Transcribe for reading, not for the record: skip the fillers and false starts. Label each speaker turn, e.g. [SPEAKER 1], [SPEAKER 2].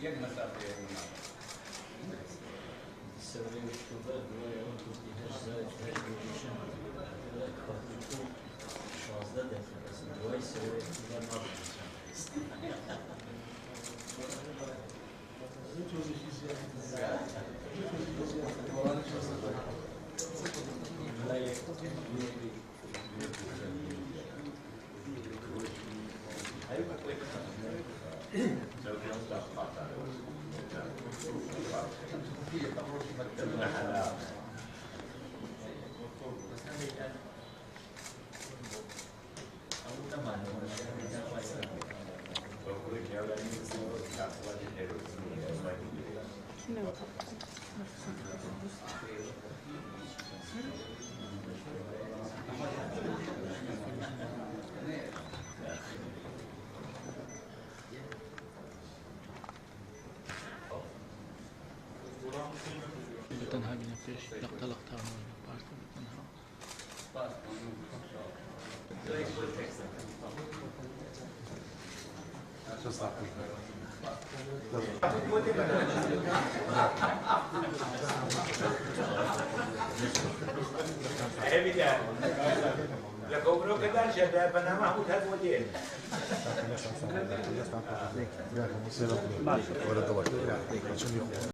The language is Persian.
[SPEAKER 1] یک مسافه یک مناطق
[SPEAKER 2] السوري والشباب ولا يمكن هش بوزيشن شازده دقیقه بس دوای سوری دیگر
[SPEAKER 3] تنها بنا فيش لقطة بارتو تنها
[SPEAKER 4] شو صح
[SPEAKER 5] لكوبرو كذا شده بنما هو هذا ودين
[SPEAKER 4] ولا